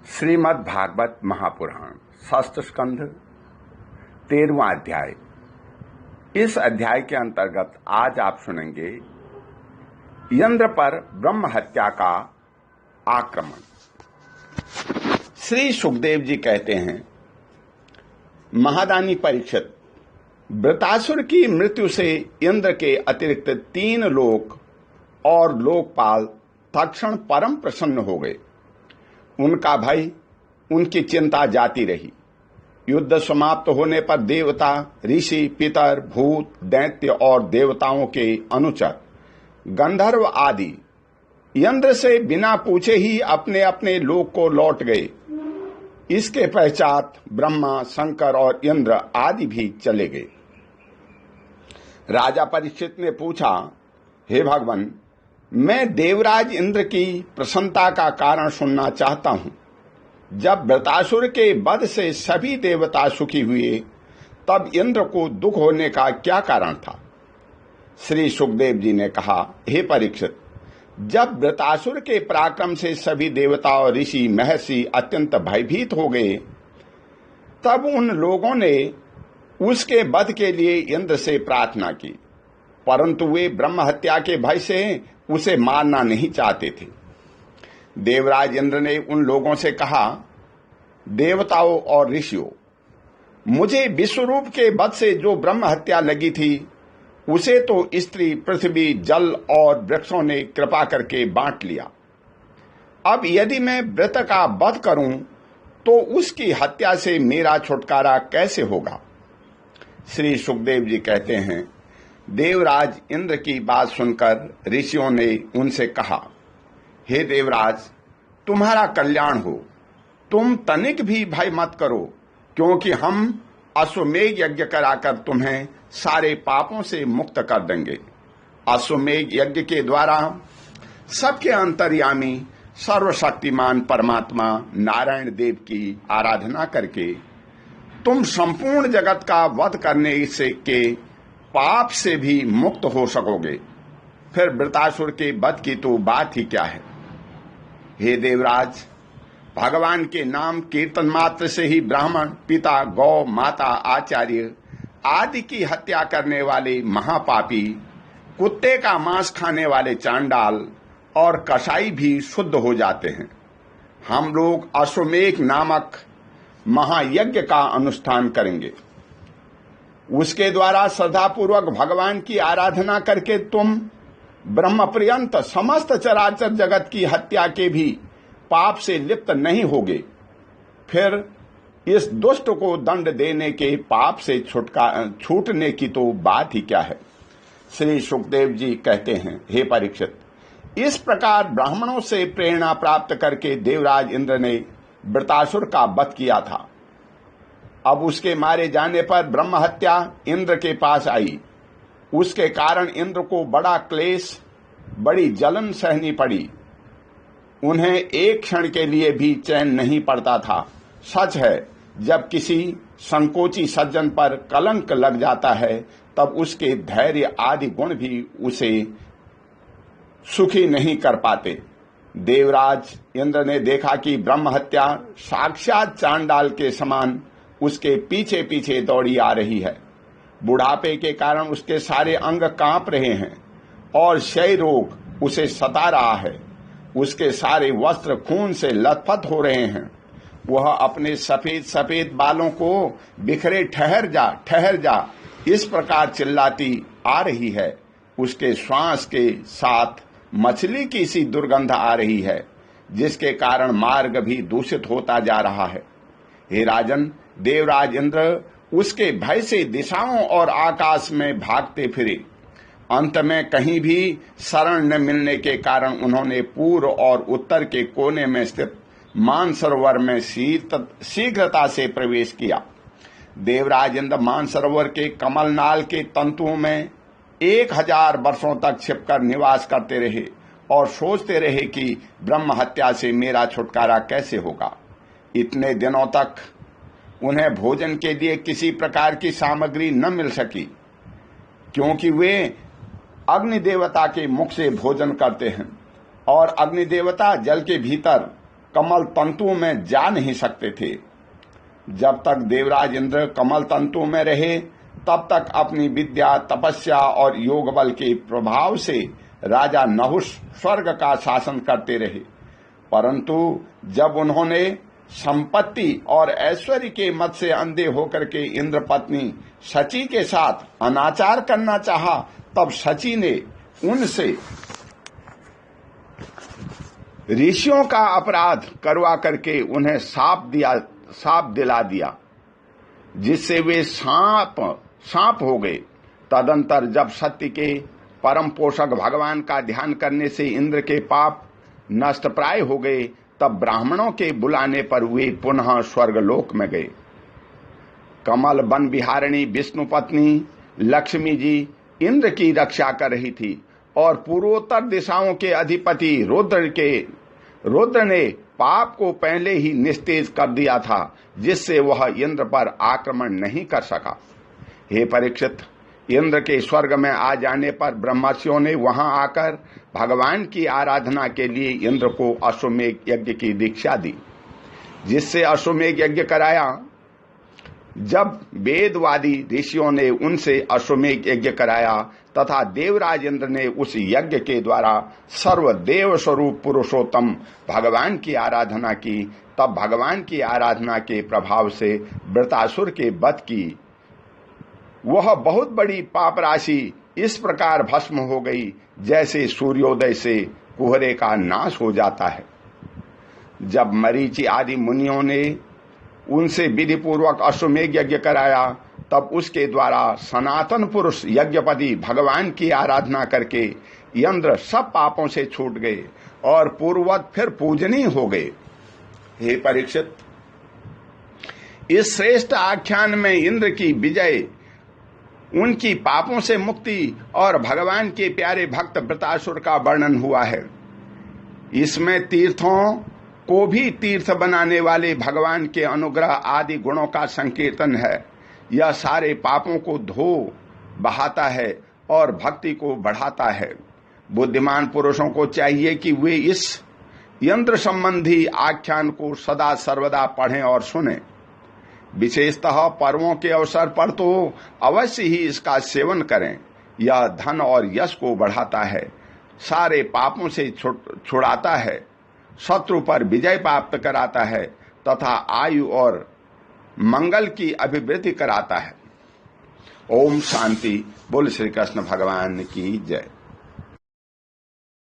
श्रीमद् भागवत महापुराण षष्ठ स्कंध 13वां अध्याय। इस अध्याय के अंतर्गत आज आप सुनेंगे इंद्र पर ब्रह्म हत्या का आक्रमण। श्री सुखदेव जी कहते हैं, महादानी परीक्षित, वृतासुर की मृत्यु से इंद्र के अतिरिक्त 3 लोक और लोकपाल तत्क्षण परम प्रसन्न हो गए। उनका भय, उनकी चिंता जाती रही। युद्ध समाप्त होने पर देवता, ऋषि, पितर, भूत, दैत्य और देवताओं के अनुचर, गंधर्व आदि इंद्र से बिना पूछे ही अपने अपने लोक को लौट गए। इसके पश्चात ब्रह्मा, शंकर और इंद्र आदि भी चले गए। राजा परीक्षित ने पूछा, हे भगवान, मैं देवराज इंद्र की प्रसन्नता का कारण सुनना चाहता हूं। जब वृतासुर के वध से सभी देवता सुखी हुए, तब इंद्र को दुख होने का क्या कारण था? श्री सुखदेव जी ने कहा, हे परीक्षित, जब वृतासुर के पराक्रम से सभी देवता और ऋषि, महर्षि अत्यंत भयभीत हो गए, तब उन लोगों ने उसके वध के लिए इंद्र से प्रार्थना की, परंतु वे ब्रह्म हत्या के भय से उसे मारना नहीं चाहते थे। देवराज इंद्र ने उन लोगों से कहा, देवताओं और ऋषियों, मुझे विश्वरूप के वध से जो ब्रह्म हत्या लगी थी, उसे तो स्त्री, पृथ्वी, जल और वृक्षों ने कृपा करके बांट लिया। अब यदि मैं व्रत का वध करूं, तो उसकी हत्या से मेरा छुटकारा कैसे होगा? श्री सुखदेव जी कहते हैं, देवराज इंद्र की बात सुनकर ऋषियों ने उनसे कहा, हे देवराज, तुम्हारा कल्याण हो। तुम तनिक भी भय मत करो, क्योंकि हम अश्वमेध यज्ञ कराकर तुम्हें सारे पापों से मुक्त कर देंगे। अश्वमेध यज्ञ के द्वारा सबके अंतर्यामी सर्वशक्तिमान परमात्मा नारायण देव की आराधना करके तुम संपूर्ण जगत का वध करने से के पाप से भी मुक्त हो सकोगे। फिर वृतासुर के वध की तो बात ही क्या है। हे देवराज, भगवान के नाम कीर्तन मात्र से ही ब्राह्मण, पिता, गौ, माता, आचार्य आदि की हत्या करने वाले महापापी, कुत्ते का मांस खाने वाले चांडाल और कसाई भी शुद्ध हो जाते हैं। हम लोग अश्वमेध नामक महायज्ञ का अनुष्ठान करेंगे। उसके द्वारा श्रद्धापूर्वक भगवान की आराधना करके तुम ब्रह्म पर्यंत समस्त चराचर जगत की हत्या के भी पाप से लिप्त नहीं होगे। फिर इस दुष्ट को दंड देने के पाप से छूटने की तो बात ही क्या है। श्री सुखदेव जी कहते हैं, हे परीक्षित, इस प्रकार ब्राह्मणों से प्रेरणा प्राप्त करके देवराज इंद्र ने वृतासुर का वध किया था। अब उसके मारे जाने पर ब्रह्म हत्या इंद्र के पास आई। उसके कारण इंद्र को बड़ा क्लेश, बड़ी जलन सहनी पड़ी। उन्हें एक क्षण के लिए भी चैन नहीं पड़ता था। सच है, जब किसी संकोची सज्जन पर कलंक लग जाता है, तब उसके धैर्य आदि गुण भी उसे सुखी नहीं कर पाते। देवराज इंद्र ने देखा कि ब्रह्म हत्या साक्षात चांडाल के समान उसके पीछे पीछे दौड़ी आ रही है। बुढ़ापे के कारण उसके सारे अंग कांप रहे हैं और क्षय रोग उसे सता रहा है। उसके सारे वस्त्र खून से लथपथ हो रहे हैं। वह अपने सफेद सफेद बालों को बिखरे ठहर जा इस प्रकार चिल्लाती आ रही है। उसके श्वास के साथ मछली की सी दुर्गंध आ रही है, जिसके कारण मार्ग भी दूषित होता जा रहा है। हे राजन, देवराज इंद्र उसके भय से दिशाओं और आकाश में भागते फिरे। अंत में कहीं भी शरण न मिलने के कारण उन्होंने पूर्व और उत्तर के कोने में स्थित मानसरोवर में शीघ्रता से प्रवेश किया। देवराज इंद्र मानसरोवर के कमलनाल के तंतुओं में 1000 वर्षों तक छिपकर निवास करते रहे और सोचते रहे कि ब्रह्म हत्या से मेरा छुटकारा कैसे होगा। इतने दिनों तक उन्हें भोजन के लिए किसी प्रकार की सामग्री न मिल सकी, क्योंकि वे अग्नि देवता के मुख से भोजन करते हैं और अग्नि देवता जल के भीतर कमल तंतुओं में जा नहीं सकते थे। जब तक देवराज इंद्र कमल तंतुओं में रहे तब तक अपनी विद्या, तपस्या और योग बल के प्रभाव से राजा नहुष स्वर्ग का शासन करते रहे। परंतु जब उन्होंने संपत्ति और ऐश्वर्य के मद से अंधे होकर के इंद्र पत्नी शची के साथ अनाचार करना चाहा, तब शची ने उनसे ऋषियों का अपराध करवा करके उन्हें साप दिला दिया, जिससे वे सांप हो गए। तदंतर जब सत्य के परम पोषक भगवान का ध्यान करने से इंद्र के पाप नष्ट प्राय हो गए, तब ब्राह्मणों के बुलाने पर वे पुनः स्वर्गलोक में गए। कमल वन विहारिणी विष्णु पत्नी लक्ष्मी जी इंद्र की रक्षा कर रही थी और पूर्वोत्तर दिशाओं के अधिपति रुद्र ने पाप को पहले ही निस्तेज कर दिया था, जिससे वह इंद्र पर आक्रमण नहीं कर सका। हे परीक्षित, इंद्र के स्वर्ग में आ जाने पर ब्रह्मर्षियों ने वहां आकर भगवान की आराधना के लिए इंद्र को अश्वमेध यज्ञ की दीक्षा दी, जिससे अश्वमेध यज्ञ कराया। जब वेदवादी ऋषियों ने उनसे अश्वमेध यज्ञ कराया तथा देवराज इंद्र ने उस यज्ञ के द्वारा सर्वदेव स्वरूप पुरुषोत्तम भगवान की आराधना की, तब भगवान की आराधना के प्रभाव से वृत्रासुर के वध की वह बहुत बड़ी पाप राशि इस प्रकार भस्म हो गई, जैसे सूर्योदय से कुहरे का नाश हो जाता है। जब मरीचि आदि मुनियों ने उनसे विधि पूर्वक अश्वमेध यज्ञ कराया, तब उसके द्वारा सनातन पुरुष यज्ञपति भगवान की आराधना करके इंद्र सब पापों से छूट गए और पूर्ववत फिर पूजनीय हो गए। हे परीक्षित, इस श्रेष्ठ आख्यान में इंद्र की विजय, उनकी पापों से मुक्ति और भगवान के प्यारे भक्त वृत्रासुर का वर्णन हुआ है। इसमें तीर्थों को भी तीर्थ बनाने वाले भगवान के अनुग्रह आदि गुणों का संकीर्तन है। यह सारे पापों को धो बहाता है और भक्ति को बढ़ाता है। बुद्धिमान पुरुषों को चाहिए कि वे इस यंत्र संबंधी आख्यान को सदा सर्वदा पढ़ें और सुनें। विशेषतः पर्वों के अवसर पर तो अवश्य ही इसका सेवन करें। यह धन और यश को बढ़ाता है, सारे पापों से छुड़ाता है, शत्रु पर विजय प्राप्त कराता है तथा आयु और मंगल की अभिवृद्धि कराता है। ओम शांति। बोल श्री कृष्ण भगवान की जय।